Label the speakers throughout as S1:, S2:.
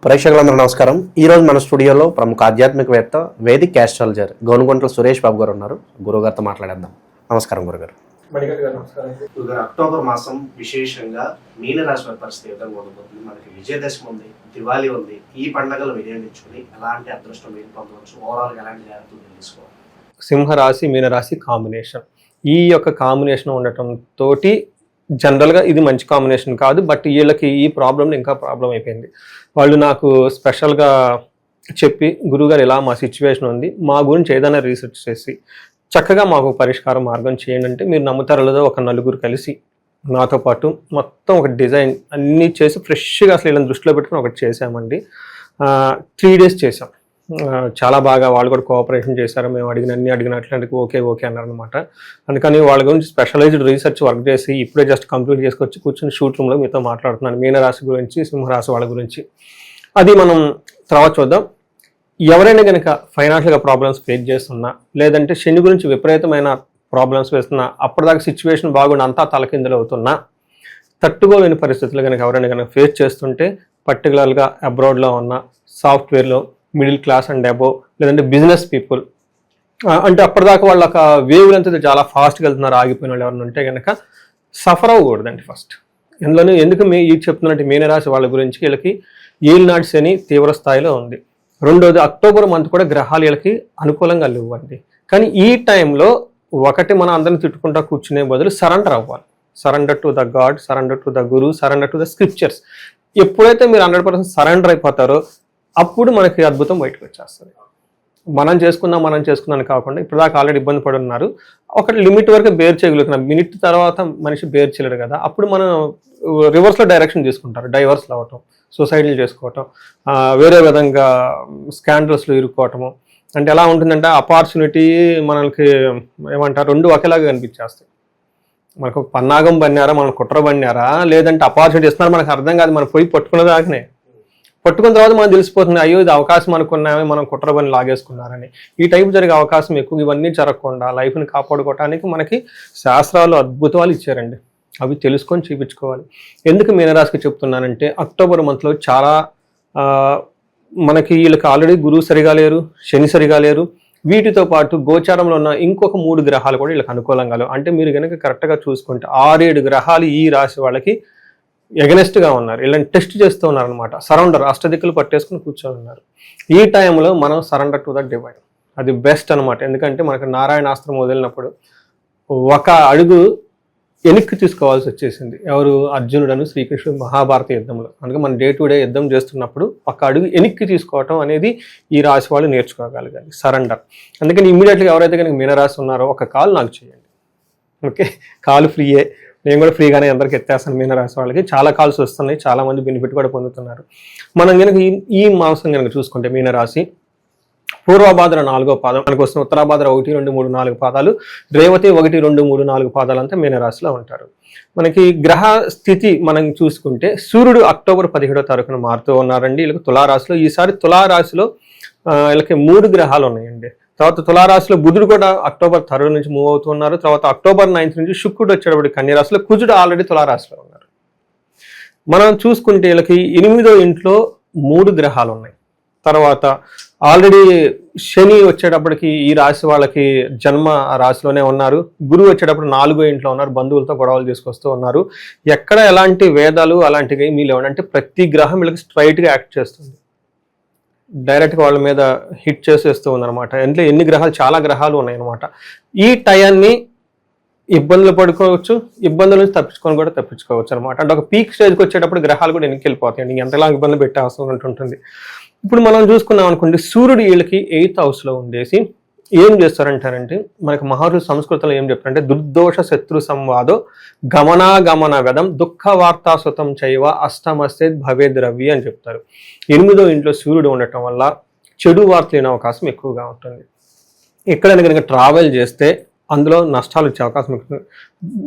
S1: ప్రేక్షకులందరూ నమస్కారం. ఈరోజు మన స్టూడియోలో ప్రముఖ ఆధ్యాత్మికవేత్త వేదిక్ ఆస్ట్రాలజర్ గోనుగొంట్ల సురేష్ బాబు గారు ఉన్నారు. గురుగారితో మాట్లాడేద్దాం. నమస్కారం గురుగారు. అక్టోబర్ మాసం విశేషంగా మీనరాశి వారి పరిస్థితి విధంగా ఉండబోతుంది. మనకి విజయదశమి ఉంది, దివాళీ ఉంది. ఈ పండుగలు వినియోగించుకుని ఎలాంటి అదృష్టం మీరు పొందవచ్చు, ఓవరాల్గా ఎలాంటి జాగ్రత్తలు తీసుకోవాలి?
S2: సింహరాశి మీనరాశి కాంబినేషన్, ఈ యొక్క కాంబినేషన్ ఉండటం తోటి జనరల్గా ఇది మంచి కాంబినేషన్ కాదు. బట్ వీళ్ళకి ఈ ప్రాబ్లం ఇంకా ప్రాబ్లం అయిపోయింది. వాళ్ళు నాకు స్పెషల్గా చెప్పి, గురుగారు ఇలా మా సిచ్యువేషన్ ఉంది, మా గురించి ఏదైనా రీసెర్చ్ చేసి చక్కగా మాకు పరిష్కార మార్గం చేయండి అంటే, మీరు నమ్ముతారో లేదో ఒక నలుగురు కలిసి నాతో పాటు మొత్తం ఒక డిజైన్ అన్నీ చేసి ఫ్రెష్గా అసలు వీళ్ళని దృష్టిలో పెట్టుకుని ఒకటి చేసామండి. 3 days చేసాం. చాలా బాగా వాళ్ళు కూడా కోఆపరేషన్ చేశారు. మేము అడిగినట్లు ఓకే అన్నారనమాట. అందుకని వాళ్ళ గురించి స్పెషలైజ్డ్ రీసెర్చ్ వర్క్ చేసి ఇప్పుడే జస్ట్ కంప్లీట్ చేసుకొచ్చి కూర్చొని షూట్ రూమ్లో మీతో మాట్లాడుతున్నాను మీనరాశి గురించి, సింహరాశి వాళ్ళ గురించి. అది మనం తర్వాత చూద్దాం. ఎవరైనా కనుక ఫైనాన్షియల్గా ప్రాబ్లమ్స్ ఫేస్ చేస్తున్నా, లేదంటే శని గురించి విపరీతమైన ప్రాబ్లమ్స్ వేస్తున్నా, అప్పటిదాకా సిచ్యువేషన్ బాగుండి అంతా తలకిందులు అవుతున్నా, తట్టుకోలేని పరిస్థితులు కనుక ఎవరైనా కనుక ఫేస్ చేస్తుంటే, పర్టికులర్గా అబ్రాడ్లో ఉన్న సాఫ్ట్వేర్లో మిడిల్ క్లాస్ అండ్ అబోవ్, లేదంటే బిజినెస్ పీపుల్, అంటే అప్పటిదాకా వాళ్ళు ఒక వేవ్ లెంత్ చాలా ఫాస్ట్గా వెళ్తున్నారు, ఆగిపోయిన వాళ్ళు ఎవరైనా ఉంటే కనుక సఫర్ అవ్వకూడదండి. ఫస్ట్ ఇందులోనే ఎందుకు ఇది చెప్తున్నట్టు మీనరాశి వాళ్ళ గురించి, వీళ్ళకి ఏలినాటి శని తీవ్ర స్థాయిలో ఉంది. రెండోది, అక్టోబర్ మంత్ కూడా గ్రహాలు వీళ్ళకి అనుకూలంగా లేవండి. కానీ ఈ టైంలో ఒకటి మనం అందరిని తిట్టుకుంటా కూర్చునే బదులు సరెండర్ అవ్వాలి. Surrender to the God, surrender to the Guru, surrender to the scriptures. ఎప్పుడైతే మీరు 100% సరెండర్ అయిపోతారో అప్పుడు మనకి అద్భుతం బయటకు వచ్చేస్తుంది. మనం చేసుకుందాం కాకుండా ఇప్పుడు దాకా ఆల్రెడీ ఇబ్బంది పడి ఉన్నారు, ఒక లిమిట్ వరకు బేర్ చేయగలుగుతున్నాం. మినిట్ తర్వాత మనిషి బేర్ చేయలేడు కదా, అప్పుడు మనం రివర్స్లో డైరెక్షన్ తీసుకుంటారు. డైవర్స్లు అవ్వటం, సూసైడ్లు చేసుకోవటం, వేరే విధంగా స్కాండల్స్లో ఇరుక్కోవటము. అంటే ఎలా ఉంటుందంటే ఆపర్చునిటీ మనకి ఏమంటారు, రెండు ఒకేలాగా కనిపించేస్తాయి. మనకు పన్నాగం బన్నారా, మనం కుట్ర బన్నారా, లేదంటే ఆపర్చునిటీ ఇస్తున్నారు, మనకు అర్థం కాదు. మనం పోయి పట్టుకునేదాకనే, పట్టుకున్న తర్వాత మనకు తెలిసిపోతుంది, అయ్యో ఇది అవకాశం అనుకున్నామే, మనం కుట్ర పని లాగేసుకున్నారని. ఈ టైపు జరిగే అవకాశం ఎక్కువ. ఇవన్నీ జరగకుండా లైఫ్ని కాపాడుకోవడానికి మనకి శాస్త్రాలు అద్భుతాలు ఇచ్చారండి. అవి తెలుసుకొని చూపించుకోవాలి. ఎందుకు మీనరాశికి చెప్తున్నానంటే, అక్టోబర్ మంత్లో చాలా మనకి వీళ్ళకి ఆల్రెడీ గురువు సరిగా లేరు, శని సరిగా లేరు. వీటితో పాటు గోచారంలో ఉన్న ఇంకొక 3 గ్రహాలు కూడా వీళ్ళకి అనుకూలంగా లేవు. అంటే మీరు కనుక కరెక్ట్గా చూసుకుంటే 6-7 గ్రహాలు ఈ రాశి వాళ్ళకి ఎగనెస్ట్గా ఉన్నారు. వీళ్ళని టెస్ట్ చేస్తూ ఉన్నారు అనమాట. సరౌండర్ అష్టదిక్కులు పట్టేసుకుని కూర్చొని ఉన్నారు. ఈ టైంలో మనం సరెండర్ టు ద డివైన్, అది బెస్ట్ అనమాట. ఎందుకంటే మనకు నారాయణాస్త్రం వదిలినప్పుడు ఒక అడుగు వెనక్కి తీసుకోవాల్సి వచ్చేసింది. ఎవరు? అర్జునుడను శ్రీకృష్ణుడు మహాభారత యుద్ధంలో. అందుకే మనం డే టు డే యుద్ధం చేస్తున్నప్పుడు ఒక అడుగు వెనక్కి తీసుకోవటం అనేది ఈ రాశి వాళ్ళు నేర్చుకోగలగాలి, సరెండర్. అందుకని ఇమ్మీడియట్గా ఎవరైతే కనుక మీనరాశి ఉన్నారో ఒక కాల్ నాకు చేయండి. ఓకే, కాల్ ఫ్రీయే. నేను కూడా ఫ్రీగానే అందరికి ఎత్తేస్తాను. మీనరాశి వాళ్ళకి చాలా కాల్స్ వస్తున్నాయి, చాలా మంది బెనిఫిట్ కూడా పొందుతున్నారు. మనం కనుక ఈ మాసం కనుక చూసుకుంటే మీనరాశి పూర్వభాద్ర 4వ పాదం మనకు వస్తున్న, ఉత్తరాభాద్ర 1, 2, 3, 4 పాదాలు, రేవతి 1, 2, 3, 4 పాదాలు అంతా మీనరాశిలో ఉంటారు. మనకి గ్రహ స్థితి మనం చూసుకుంటే, సూర్యుడు అక్టోబర్ 17వ తారీఖున మారుతూ ఉన్నారండి వీళ్ళకి తులారాశిలో. ఈసారి తులారాశిలో వీళ్ళకి 3 గ్రహాలు ఉన్నాయండి. తర్వాత తులారాశిలో బుధుడు కూడా అక్టోబర్ 3 నుంచి మూవ్ అవుతున్నారు. తర్వాత అక్టోబర్ 9 నుంచి శుక్రుడు వచ్చేటప్పుడు కన్యరాశిలో, కుజుడు ఆల్రెడీ తులారాశిలో ఉన్నారు. మనం చూసుకుంటే వీళ్ళకి 8వ ఇంట్లో 3 గ్రహాలు ఉన్నాయి. తర్వాత ఆల్రెడీ శని వచ్చేటప్పటికి ఈ రాశి వాళ్ళకి జన్మ రాశిలోనే ఉన్నారు. గురువు వచ్చేటప్పుడు 4వ ఇంట్లో ఉన్నారు, బంధువులతో గొడవలు తీసుకొస్తూ ఉన్నారు. ఎక్కడ ఎలాంటి వేదాలు అలాంటివి మీ లేవండి. అంటే ప్రతి గ్రహం వీళ్ళకి స్ట్రైట్గా యాక్ట్ చేస్తుంది, డైరెక్ట్గా వాళ్ళ మీద హిట్ చేసేస్తూ ఉందన్నమాట. అంటే ఎన్ని గ్రహాలు, చాలా గ్రహాలు ఉన్నాయన్నమాట. ఈ టయాన్ని ఇబ్బందులు పడుకోవచ్చు, ఇబ్బందుల నుంచి తప్పించుకోవచ్చు అనమాట. అంటే ఒక పీక్ స్టేజ్కి వచ్చేటప్పుడు గ్రహాలు కూడా వెనక్కి వెళ్ళిపోతాయండి, ఎంతలా ఇబ్బంది పెట్టే అవసరం ఉంటుంది. ఇప్పుడు మనం చూసుకున్నాం అనుకోండి, సూర్యుడు వీళ్ళకి 8th హౌస్లో ఉండేసి ఏం చేస్తారంటారంటే, మనకి మహర్షులు సంస్కృతంలో ఏం చెప్తారంటే, దుర్దోష శత్రు సంవాదో గమనాగమన వెదం దుఃఖ వార్తాసుతం చైవ అష్టమస్తే భవే ద్రవ్య అని చెప్తారు. 8వ ఇంట్లో సూర్యుడు ఉండటం వల్ల చెడు వార్తలు లేని అవకాశం ఎక్కువగా ఉంటుంది. ఎక్కడైనా కనుక ట్రావెల్ చేస్తే అందులో నష్టాలు వచ్చే అవకాశం ఉంటుంది.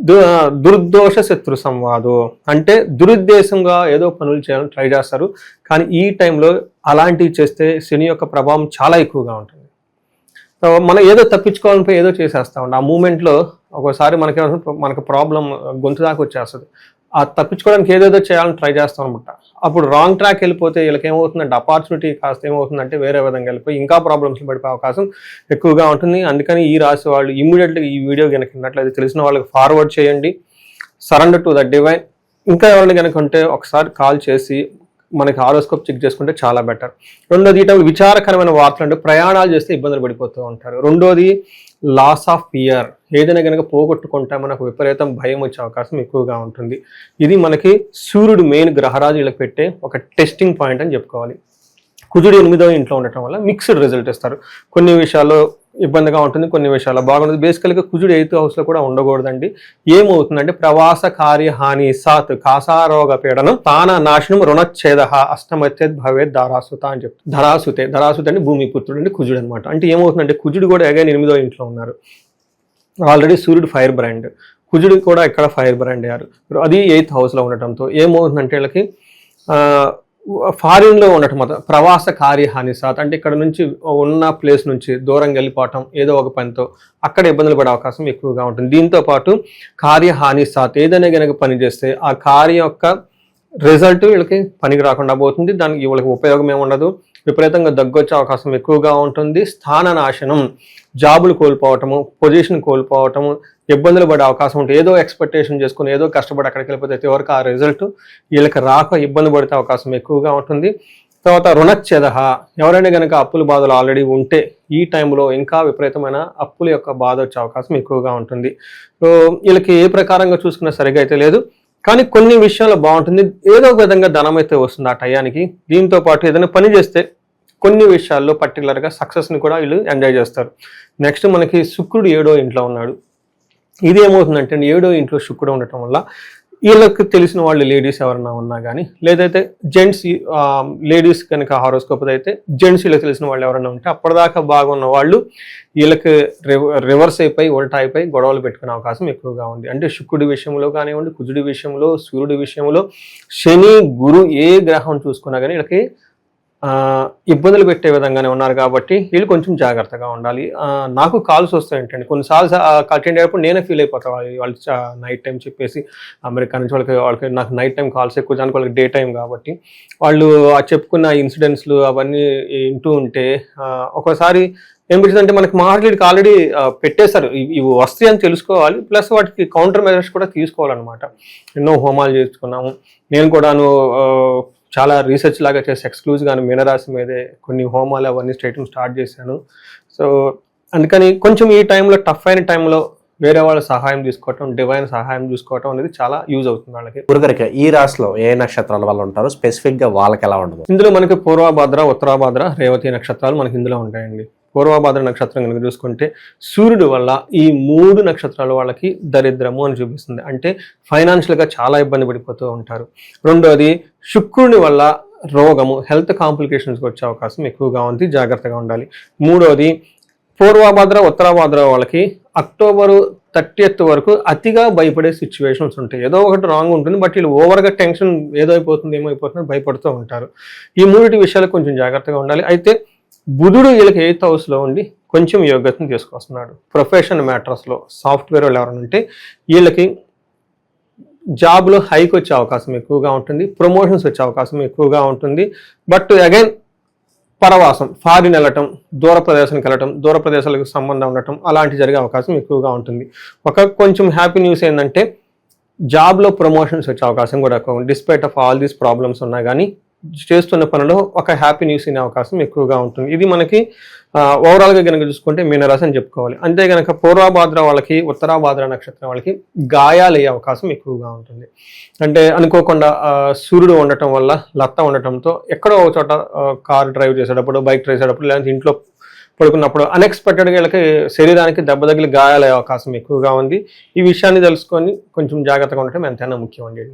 S2: దుర్దోష శత్రు సంవాదు అంటే దురుద్దేశంగా ఏదో పనులు చేయాలని ట్రై చేస్తారు. కానీ ఈ టైంలో అలాంటివి చేస్తే శని యొక్క ప్రభావం చాలా ఎక్కువగా ఉంటుంది. మనం ఏదో తప్పించుకోవాలని పోయి ఏదో చేసేస్తా ఉంటాం. ఆ మూమెంట్లో ఒక్కోసారి మనకు ప్రాబ్లం గొంతు దాకా వచ్చేస్తుంది. ఆ తప్పించుకోవడానికి ఏదేదో చేయాలని ట్రై చేస్తాం అనమాట. అప్పుడు రాంగ్ ట్రాక్ వెళ్ళిపోతే వీళ్ళకి ఏమవుతుందంటే ఆపర్చునిటీ కాస్త ఏమవుతుందంటే వేరే విధంగా వెళ్ళిపోయి ఇంకా ప్రాబ్లమ్స్ పడిపోయే అవకాశం ఎక్కువగా ఉంటుంది. అందుకని ఈ రాశి వాళ్ళు ఇమ్మీడియట్గా ఈ వీడియో కనుక విన్నట్లయితే తెలిసిన వాళ్ళకి ఫార్వర్డ్ చేయండి. Surrender to the divine. ఇంకా ఎవరైనా కనుక ఉంటే ఒకసారి కాల్ చేసి మనకి హారోస్కోప్ చెక్ చేసుకుంటే చాలా బెటర్. రెండోది ఈ టైంలో విచారకరమైన వార్తలు అంటే ప్రయాణాలు చేస్తే ఇబ్బందులు పడిపోతూ ఉంటారు. రెండోది లాస్ ఆఫ్ ఫియర్, ఏదైనా కనుక పోగొట్టుకుంటే మనకు విపరీతం భయం వచ్చే అవకాశం ఎక్కువగా ఉంటుంది. ఇది మనకి సూర్యుడు మెయిన్ గ్రహరాజు వీళ్ళకి పెట్టే ఒక టెస్టింగ్ పాయింట్ అని చెప్పుకోవాలి. కుజుడు 8వ ఇంట్లో ఉండటం వల్ల మిక్స్డ్ రిజల్ట్ ఇస్తారు. కొన్ని విషయాల్లో ఇబ్బందిగా ఉంటుంది, కొన్ని విషయాల్లో బాగుంటుంది. బేసికల్గా కుజుడు 8th హౌస్లో కూడా ఉండకూడదండి. ఏమవుతుందంటే ప్రవాస కార్య హాని సాత్ కాసారోగ పీడనం తాన నాశనం రుణచ్ఛేద అష్టమత్యద్ భవేద్ ధారాసుత అని చెప్తారు. ధరాసుత అంటే భూమిపుత్రుడు అంటే కుజుడు అనమాట. అంటే ఏమవుతుందంటే కుజుడు కూడా అగైన్ 8వ ఇంట్లో ఉన్నారు. ఆల్రెడీ సూర్యుడు ఫైర్ బ్రాండ్, కుజుడు కూడా ఇక్కడ ఫైర్ బ్రాండ్ అయ్యారు. అది 8th హౌస్లో ఉండటంతో ఏమవుతుందంటే వీళ్ళకి ఫారిన్లో ఉండటం మాత్రం ప్రవాస కార్యహాని సాత్ అంటే ఇక్కడ నుంచి ఉన్న ప్లేస్ నుంచి దూరంగా వెళ్ళిపోవటం ఏదో ఒక పనితో అక్కడ ఇబ్బందులు పడే అవకాశం ఎక్కువగా ఉంటుంది. దీంతో పాటు కార్యహాని సాత్ ఏదైనా కనుక పని చేస్తే ఆ కార్యం యొక్క రిజల్ట్ వీళ్ళకి పనికి రాకుండా పోతుంది. దానికి వీళ్ళకి ఉపయోగం ఏముండదు. విపరీతంగా దగ్గొచ్చే అవకాశం ఎక్కువగా ఉంటుంది. స్థాన నాశనం, జాబులు కోల్పోవటము, పొజిషన్ కోల్పోవటము, ఇబ్బందులు పడే అవకాశం ఉంటుంది. ఏదో ఎక్స్పెక్టేషన్ చేసుకుని ఏదో కష్టపడి అక్కడికి వెళ్ళిపోతే ఎవరికి ఆ రిజల్ట్ వీళ్ళకి రాక ఇబ్బంది పడితే అవకాశం ఎక్కువగా ఉంటుంది. తర్వాత రుణచ్ఛేద, ఎవరైనా కనుక అప్పుల బాధలు ఆల్రెడీ ఉంటే ఈ టైంలో ఇంకా విపరీతమైన అప్పుల యొక్క బాధ వచ్చే అవకాశం ఎక్కువగా ఉంటుంది. సో వీళ్ళకి ఏ ప్రకారంగా చూసుకున్నా సరిగా అయితే లేదు, కానీ కొన్ని విషయాల్లో బాగుంటుంది. ఏదో ఒక విధంగా ధనం అయితే వస్తుంది ఆ టయానికి. దీంతో పాటు ఏదైనా పని చేస్తే కొన్ని విషయాల్లో పర్టికులర్గా సక్సెస్ని కూడా వీళ్ళు ఎంజాయ్ చేస్తారు. నెక్స్ట్ మనకి శుక్రుడు 7వ ఇంట్లో ఉన్నాడు. ఇది ఏమవుతుందంటే 7వ ఇంట్లో శుక్రుడు ఉండటం వల్ల వీళ్ళకి తెలిసిన వాళ్ళు లేడీస్ ఎవరన్నా ఉన్నా కానీ లేదైతే జెంట్స్ లేడీస్ కనుక హారోస్కోప్ అయితే జెంట్స్ వీళ్ళకి తెలిసిన వాళ్ళు ఎవరైనా ఉంటే అప్పటిదాకా బాగున్న వాళ్ళు వీళ్ళకి రివర్స్ అయిపోయి ఉల్టా అయిపోయి గొడవలు పెట్టుకునే అవకాశం ఎక్కువగా ఉంది. అంటే శుక్రుడి విషయంలో కానివ్వండి, కుజుడి విషయంలో, సూర్యుడి విషయంలో, శని గురు ఏ గ్రహం చూసుకున్నా కానీ వీళ్ళకి ఇబ్బందులు పెట్టే విధంగానే ఉన్నారు. కాబట్టి వీళ్ళు కొంచెం జాగ్రత్తగా ఉండాలి. నాకు కాల్స్ వస్తాయి ఏంటండి, కొన్నిసార్లు అటెండ్ అయ్యేప్పుడు నేనే ఫీల్ అయిపోతాను. వాళ్ళు నైట్ టైం చెప్పేసి అమెరికా నుంచి వాళ్ళకి నాకు నైట్ టైం కాల్స్ ఎక్కువ, దానికి వాళ్ళకి డే టైం కాబట్టి వాళ్ళు చెప్పుకున్న ఇన్సిడెంట్స్లు అవన్నీ వింటూ ఉంటే ఒక్కోసారి ఏమిటంటే మనకి మాట్లాడికి ఆల్రెడీ పెట్టేశారు, ఇవి వస్తాయి అని తెలుసుకోవాలి, ప్లస్ వాటికి కౌంటర్ మెజర్స్ కూడా తీసుకోవాలన్నమాట. ఎన్నో హోమాలు చేసుకున్నాము. నేను కూడాను చాలా రీసెర్చ్ లాగా చేసి ఎక్స్క్లూజివ్గా మీనరాశి మీదే కొన్ని హోమాలు అవన్నీ స్టార్ట్ చేశాను. సో అందుకని కొంచెం ఈ టైంలో టఫ్ అయిన టైంలో వేరే వాళ్ళ సహాయం తీసుకోవటం, డివైన్ సహాయం చూసుకోవటం అనేది చాలా యూజ్ అవుతుంది వాళ్ళకి.
S1: గురుగారికి ఈ రాశిలో ఏ నక్షత్రాల వల్ల ఉంటారు, స్పెసిఫిక్గా వాళ్ళకి ఎలా ఉండదు?
S2: ఇందులో మనకి పూర్వభద్ర, ఉత్తరాభద్ర, రేవతి నక్షత్రాలు మనకి ఇందులో ఉంటాయండి. పూర్వభద్ర నక్షత్రం కనుక చూసుకుంటే సూర్యుడు వల్ల ఈ 3 నక్షత్రాల వాళ్ళకి దరిద్రము అని చూపిస్తుంది. అంటే ఫైనాన్షియల్గా చాలా ఇబ్బంది పడిపోతూ ఉంటారు. రెండోది శుక్రుని వల్ల రోగము, హెల్త్ కాంప్లికేషన్స్ వచ్చే అవకాశం ఎక్కువగా ఉంది, జాగ్రత్తగా ఉండాలి. మూడోది పూర్వభద్ర, ఉత్తరాభద్ర వాళ్ళకి అక్టోబరు 30th వరకు అతిగా భయపడే సిచ్యువేషన్స్ ఉంటాయి. ఏదో ఒకటి రాంగ్ ఉంటుంది, బట్ వీళ్ళు ఓవర్గా టెన్షన్ ఏదో అయిపోతుంది, ఏమైపోతుంది భయపడుతూ ఉంటారు. ఈ 3 విషయాలు కొంచెం జాగ్రత్తగా ఉండాలి. అయితే బుధుడు వీళ్ళకి 8th హౌస్లో ఉండి కొంచెం యోగ్యతను తీసుకొస్తున్నాడు. ప్రొఫెషన్ మ్యాటర్స్లో సాఫ్ట్వేర్ వాళ్ళు ఎవరైనా ఉంటే వీళ్ళకి జాబ్లో హైక్ వచ్చే అవకాశం ఎక్కువగా ఉంటుంది, ప్రమోషన్స్ వచ్చే అవకాశం ఎక్కువగా ఉంటుంది. బట్ అగైన్ పరవాసం, ఫారిన్ వెళ్ళటం, దూర ప్రదేశానికి వెళ్ళటం, దూర ప్రదేశాలకు సంబంధం ఉండటం అలాంటి జరిగే అవకాశం ఎక్కువగా ఉంటుంది. కొంచెం హ్యాపీ న్యూస్ ఏంటంటే జాబ్లో ప్రమోషన్స్ వచ్చే అవకాశం కూడా ఎక్కువ. Despite of all these problems ఉన్నా కానీ చేస్తున్న పనిలో ఒక హ్యాపీ న్యూస్ అనే అవకాశం ఎక్కువగా ఉంటుంది. ఇది మనకి ఓవరాల్గా కనుక చూసుకుంటే మీనరాశి అని చెప్పుకోవాలి. అంతే కనుక పూర్వభాద్ర వాళ్ళకి, ఉత్తరాభాద్ర నక్షత్రం వాళ్ళకి గాయాలు అయ్యే అవకాశం ఎక్కువగా ఉంటుంది. అంటే అనుకోకుండా సూర్యుడు ఉండటం వల్ల, లత్త ఉండటంతో ఎక్కడో ఒక చోట కార్ డ్రైవ్ చేసేటప్పుడు, బైక్ డ్రైవ్ చేసేటప్పుడు, లేదంటే ఇంట్లో పడుకున్నప్పుడు అన్ఎక్స్పెక్టెడ్గా వీళ్ళకి శరీరానికి దెబ్బ తగిలి గాయాలయ్యే అవకాశం ఎక్కువగా ఉంది. ఈ విషయాన్ని తెలుసుకొని కొంచెం జాగ్రత్తగా ఉండటం ఎంతైనా ముఖ్యం అండి.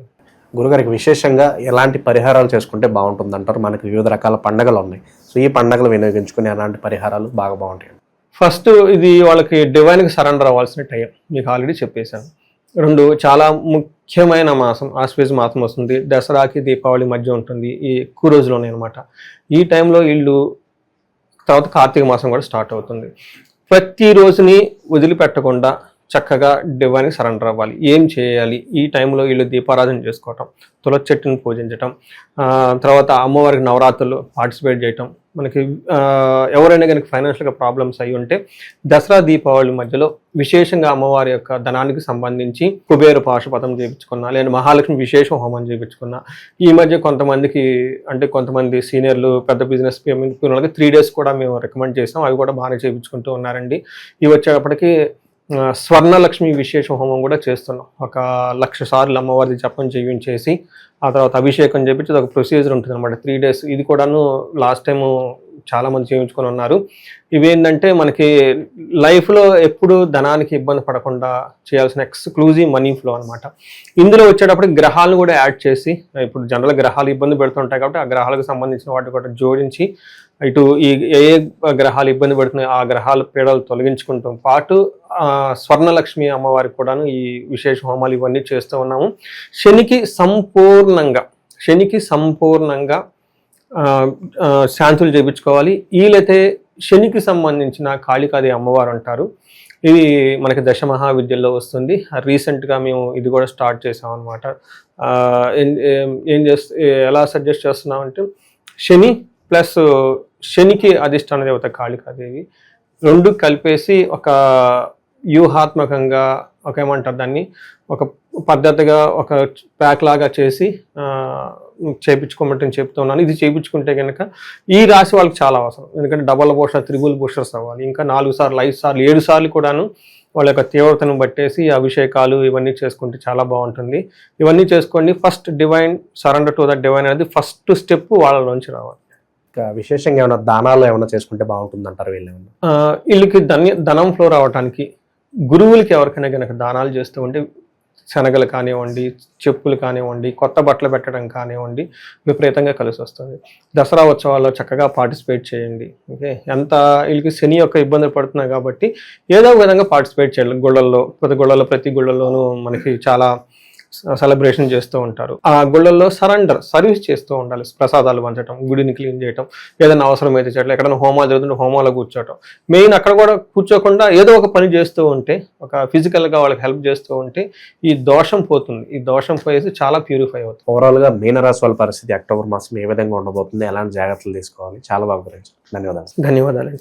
S1: గురుగారికి విశేషంగా ఎలాంటి పరిహారాలు చేసుకుంటే బాగుంటుంది అంటారు? మనకి వివిధ రకాల పండుగలు ఉన్నాయి, సో ఈ పండుగలు వినియోగించుకునే ఎలాంటి పరిహారాలు బాగుంటాయి?
S2: ఫస్ట్ ఇది వాళ్ళకి డివైన్కి సరెండర్ అవ్వాల్సిన టైం, మీకు ఆల్రెడీ చెప్పేశాను. 2 చాలా ముఖ్యమైన మాసం, ఆశ్వేజ మాసం వస్తుంది, దసరాకి దీపావళి మధ్య ఉంటుంది, ఈ ఎక్కువ రోజులోనే అనమాట. ఈ టైంలో వీళ్ళు తర్వాత కార్తీక మాసం కూడా స్టార్ట్ అవుతుంది. ప్రతి రోజుని వదిలిపెట్టకుండా చక్కగా డివైన్కి సరెండర్ అవ్వాలి. ఏం చేయాలి? ఈ టైంలో వీళ్ళు దీపారాధన చేసుకోవటం, తులసి చెట్టుని పూజించటం, తర్వాత అమ్మవారికి నవరాత్రులు పార్టిసిపేట్ చేయటం. మనకి ఎవరైనా కనుక ఫైనాన్షియల్గా ప్రాబ్లమ్స్ అయి ఉంటే దసరా దీపావళి మధ్యలో విశేషంగా అమ్మవారి యొక్క ధనానికి సంబంధించి కుబేర పాశుపతం చేయించుకున్నా, లేదా మహాలక్ష్మి విశేష హోమం చేయించుకున్నా. ఈ మధ్య కొంతమంది సీనియర్లు పెద్ద బిజినెస్ వాళ్ళకి 3 days కూడా మేము రికమెండ్ చేసాం. అవి కూడా బాగానే చేయించుకుంటూ ఉన్నారండి. ఇవి వచ్చేటప్పటికి స్వర్ణలక్ష్మి విశేష హోమం కూడా చేస్తున్నాం. 1,00,000 సార్లు అమ్మవారి జపం చేయించేసి ఆ తర్వాత అభిషేకం చేపించి ఒక ప్రొసీజర్ ఉంటుంది అనమాట 3 days. ఇది కూడాను లాస్ట్ టైం చాలా మంది చేయించుకొని ఉన్నారు. ఇవేంటంటే మనకి లైఫ్లో ఎప్పుడు ధనానికి ఇబ్బంది పడకుండా చేయాల్సిన ఎక్స్క్లూజివ్ మనీ ఫ్లో అనమాట. ఇందులో వచ్చేటప్పుడు గ్రహాలను కూడా యాడ్ చేసి, ఇప్పుడు జనరల్ గ్రహాలు ఇబ్బంది పెడుతుంటాయి కాబట్టి ఆ గ్రహాలకు సంబంధించిన వాటిని కూడా జోడించి ఇటు ఏ గ్రహాలు ఇబ్బంది పడుతున్నాయో ఆ గ్రహాల పీడలు తొలగించుకుంటూ పాటు స్వర్ణలక్ష్మి అమ్మవారికి కూడాను ఈ విశేష హోమాలు ఇవన్నీ చేస్తూ ఉన్నాము. శనికి సంపూర్ణంగా శాంతులు చేయించుకోవాలి. వీలైతే శనికి సంబంధించిన కాళికాదేవి అమ్మవారు అంటారు. ఇది మనకి దశ మహావిద్యల్లో వస్తుంది. రీసెంట్గా మేము ఇది కూడా స్టార్ట్ చేసాం అనమాట. ఎలా సజెస్ట్ చేస్తున్నామంటే శని ప్లస్ శనికి అధిష్టాన దేవత కాళికాదేవి 2 కలిపేసి ఒక వ్యూహాత్మకంగా ఏమంటారు దాన్ని, ఒక పద్ధతిగా ఒక ప్యాక్ లాగా చేసి చేయించుకోమంటే చెప్తున్నాను. ఇది చేయించుకుంటే కనుక ఈ రాశి వాళ్ళకి చాలా అవసరం. ఎందుకంటే డబల్ బూస్టర్, త్రిబుల్ బూస్టర్స్ అవ్వాలి. ఇంకా 4 సార్లు, 5 సార్లు, 7 సార్లు కూడాను వాళ్ళ యొక్క తీవ్రతను బట్టేసి అభిషేకాలు ఇవన్నీ చేసుకుంటే చాలా బాగుంటుంది. ఇవన్నీ చేసుకోండి. First divine surrender to the divine అనేది ఫస్ట్ స్టెప్ వాళ్ళలోంచి రావాలి.
S1: విశేషంగా ఏమైనా దానాలు ఏమైనా చేసుకుంటే బాగుంటుంది అంటారు
S2: వీళ్ళకి ధనం ఫ్లో రావడానికి గురువులకి ఎవరికైనా కనుక దానాలు చేస్తూ ఉంటే శనగలు కానివ్వండి, చెప్పులు కానివ్వండి, కొత్త బట్టలు పెట్టడం కానివ్వండి విపరీతంగా కలిసి వస్తుంది. దసరా ఉత్సవాల్లో చక్కగా పార్టిసిపేట్ చేయండి. ఓకే, ఎంత వీళ్ళకి శని యొక్క ఇబ్బంది పడుతున్నాయి కాబట్టి ఏదో ఒక విధంగా పార్టిసిపేట్ చేయాలి. ప్రతి గుళ్ళల్లోనూ మనకి చాలా సెలబ్రేషన్ చేస్తూ ఉంటారు. ఆ గుళ్ళల్లో సర్వీస్ చేస్తూ ఉండాలి. ప్రసాదాలు పంచడం, గుడిని క్లీన్ చేయటం, ఏదైనా అవసరం అయితే చేయటం, ఎక్కడైనా హోమాలు జరుగుతుంటే హోమాలో కూర్చోవటం. మెయిన్ అక్కడ కూడా కూర్చోకుండా ఏదో ఒక పని చేస్తూ ఉంటే, ఒక ఫిజికల్గా వాళ్ళకి హెల్ప్ చేస్తూ ఉంటే ఈ దోషం పోతుంది. ఈ దోషం పోయేసి చాలా ప్యూరిఫై అవుతుంది.
S1: ఓవరాల్గా మీనరాశి వాళ్ళ పరిస్థితి అక్టోబర్ మాసం ఏ విధంగా ఉండబోతుంది, ఎలాంటి జాగ్రత్తలు తీసుకోవాలి, చాలా బాగా గురించి ధన్యవాదాలు.